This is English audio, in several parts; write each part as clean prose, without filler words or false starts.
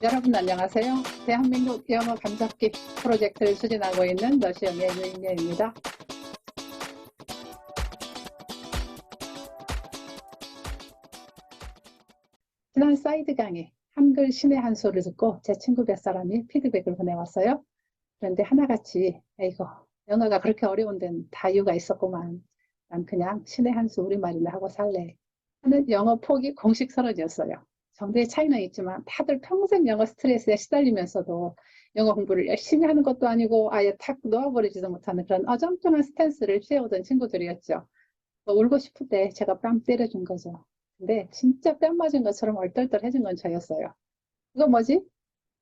여러분 안녕하세요. 대한민국 영어 감잡기 프로젝트를 추진하고 있는 너쉬영의 유인녀입니다. 지난 사이드 강의 한글-신의한수를 듣고 제 친구 몇 사람이 피드백을 보내왔어요. 그런데 하나같이 이거 영어가 그렇게 어려운 데는 다 이유가 있었고만 난 그냥 신의한수 우리말이나 하고 살래 하는 영어 포기 공식 선언이었어요. 정도의 차이는 있지만 다들 평생 영어 스트레스에 시달리면서도 영어 공부를 열심히 하는 것도 아니고 아예 탁 놓아버리지도 못하는 그런 어정쩡한 스탠스를 취해오던 친구들이었죠. 울고 싶을 때 제가 뺨 때려준 거죠. 근데 진짜 뺨 맞은 것처럼 얼떨떨해진 건 저였어요. 이거 뭐지?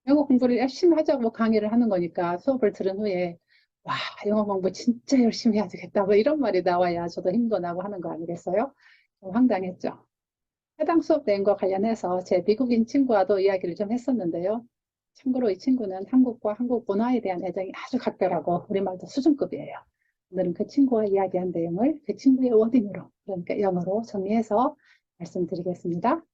영어 공부를 열심히 하자고 강의를 하는 거니까 수업을 들은 후에 와, 영어 공부 진짜 열심히 해야 되겠다. 뭐 이런 말이 나와야 저도 힘도 나고 하는 거 아니겠어요? 좀 황당했죠. 해당 수업 내용과 관련해서 제 미국인 친구와도 이야기를 좀 했었는데요. 참고로 이 친구는 한국과 한국 문화에 대한 애정이 아주 각별하고 우리말도 수준급이에요. 오늘은 그 친구와 이야기한 내용을 그 친구의 워딩으로, 그러니까 영어로 정리해서 말씀드리겠습니다.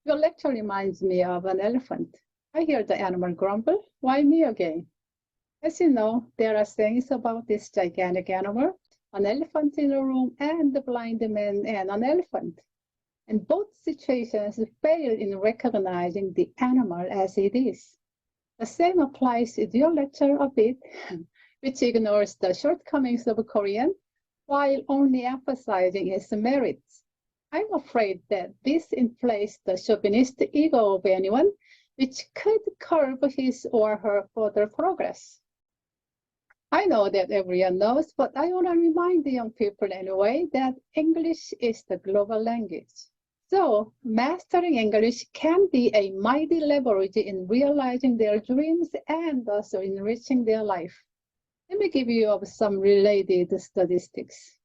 Your lecture reminds me of an elephant. I hear the animal grumble. Why me again? As you know, there are sayings about this gigantic animal, an elephant in a room and a blind man and an elephant. And both situations fail in recognizing the animal as it is. The same applies to your lecture a bit, which ignores the shortcomings of Korean while only emphasizing its merits. I'm afraid that this inflates the chauvinist ego of anyone, which could curb his or her further progress. I know that everyone knows, but I want to remind the young people anyway that English is the global language. So, mastering English can be a mighty leverage in realizing their dreams and also enriching their life. Let me give you some related statistics.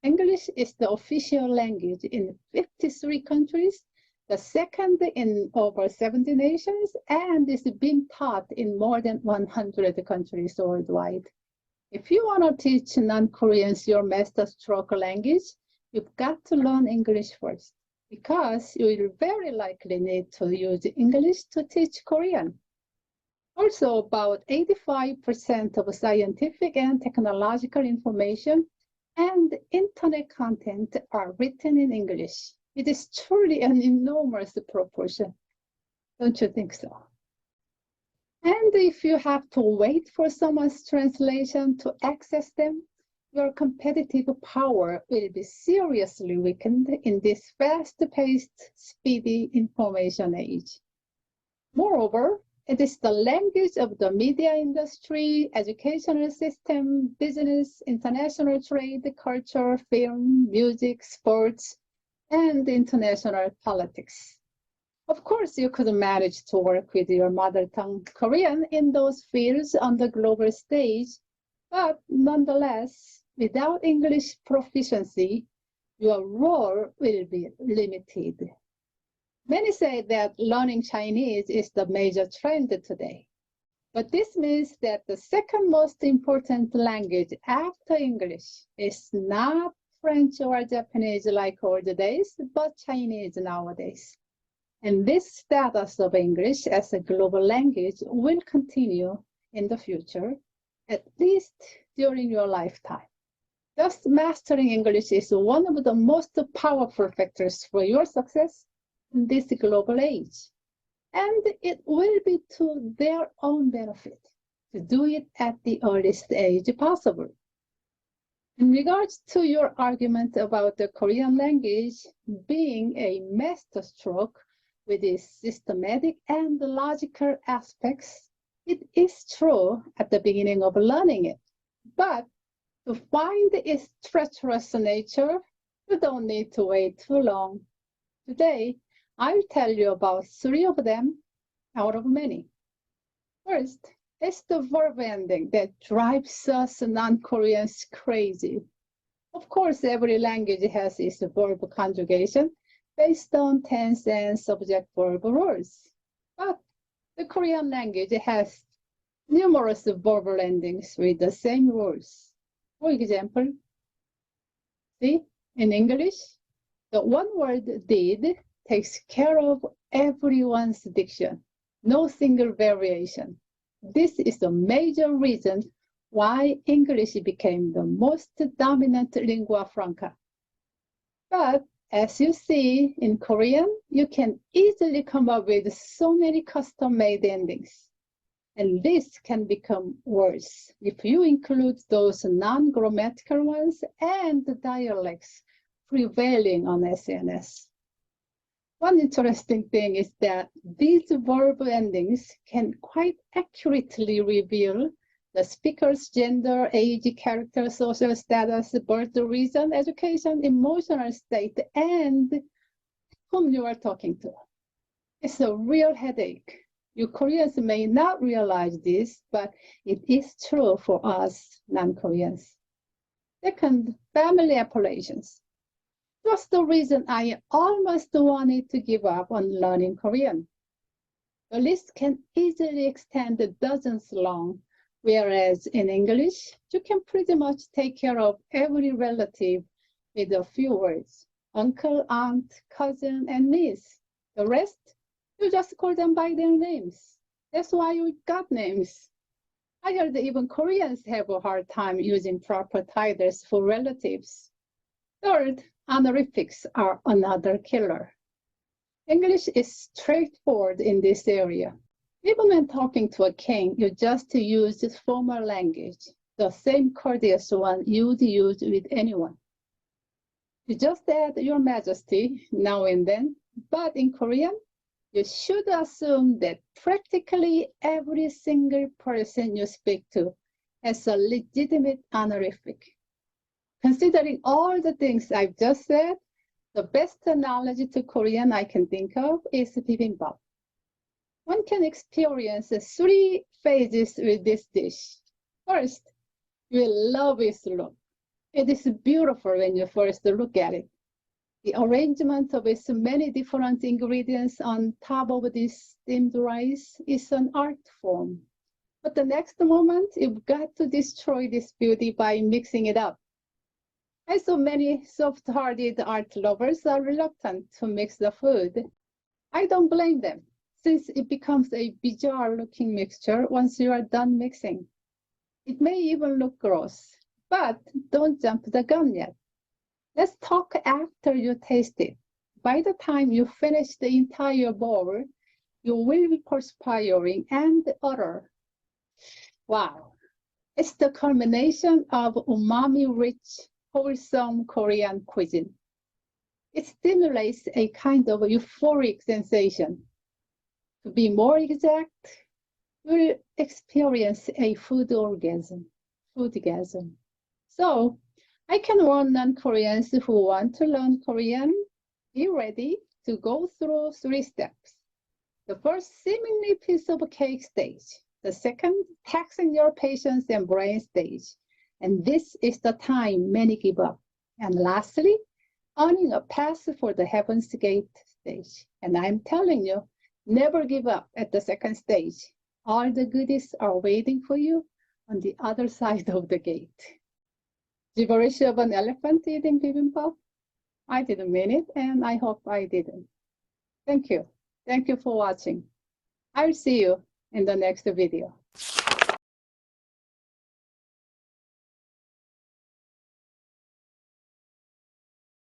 English is the official language in 53 countries, the second in over 70 nations, and is being taught in more than 100 countries worldwide. If you want to teach non-Koreans your master stroke language, you've got to learn English first, because you will very likely need to use English to teach Korean. Also, about 85% of scientific and technological information and internet content are written in English. It is truly an enormous proportion. Don't you think so? And if you have to wait for someone's translation to access them, your competitive power will be seriously weakened in this fast-paced, speedy information age. Moreover, it is the language of the media industry, educational system, business, international trade, culture, film, music, sports, and international politics. Of course, you could manage to work with your mother tongue Korean in those fields on the global stage, but nonetheless, without English proficiency, your role will be limited. Many say that learning Chinese is the major trend today, but this means that the second most important language after English is not French or Japanese like old days, but Chinese nowadays. And this status of English as a global language will continue in the future, at least during your lifetime. Thus, mastering English is one of the most powerful factors for your success in this global age. And it will be to their own benefit to do it at the earliest age possible. In regards to your argument about the Korean language being a masterstroke with its systematic and logical aspects, it is true at the beginning of learning it. But to find its treacherous nature, you don't need to wait too long. Today, I'll tell you about 3 of them out of many. First, it's the verb ending that drives us non-Koreans crazy. Of course, every language has its verb conjugation based on tense and subject-verb rules. But the Korean language has numerous verbal endings with the same rules. For example, see, in English, the one word did takes care of everyone's diction. no single variation. This is a major reason why English became the most dominant lingua franca. But as you see in Korean, you can easily come up with so many custom-made endings. And this can become worse if you include those non-grammatical ones and the dialects prevailing on SNS. One interesting thing is that these verb endings can quite accurately reveal the speaker's gender, age, character, social status, birth reason, education, emotional state, and whom you are talking to. It's a real headache. You Koreans may not realize this, but it is true for us non-Koreans. Second, family appellations. That's the reason I almost wanted to give up on learning Korean. The list can easily extend dozens long, whereas in English, you can pretty much take care of every relative with a few words. Uncle, aunt, cousin, and niece. The rest, you just call them by their names. That's why we got names. I heard that even Koreans have a hard time using proper titles for relatives. Third, honorifics are another killer. English is straightforward in this area. Even when talking to a king, you just use formal language, the same courteous one you'd use with anyone. You just add Your Majesty now and then, but in Korean, you should assume that practically every single person you speak to has a legitimate honorific. Considering all the things I've just said, the best analogy to Korean I can think of is bibimbap. One can experience 3 phases with this dish. First, you will love its look. It is beautiful when you first look at it. The arrangement of its many different ingredients on top of this steamed rice is an art form. But the next moment, you've got to destroy this beauty by mixing it up. And so many soft-hearted art lovers are reluctant to mix the food. I don't blame them, since it becomes a bizarre-looking mixture once you are done mixing. It may even look gross, but don't jump the gun yet. Let's talk after you taste it. By the time you finish the entire bowl, you will be perspiring and utter. Wow, it's the culmination of umami-rich, wholesome Korean cuisine. It stimulates a kind of euphoric sensation. To be more exact, you'll experience a food orgasm, foodgasm. So, I can warn non-Koreans who want to learn Korean, be ready to go through 3 steps. The first, seemingly piece of cake stage. The second, taxing your patience and brain stage. And this is the time many give up. And lastly, earning a pass for the Heaven's Gate stage. And I'm telling you, never give up at the second stage. All the goodies are waiting for you on the other side of the gate. Gibberish of an elephant eating bibimbap? I didn't mean it, and I hope I didn't. Thank you. Thank you for watching. I'll see you in the next video.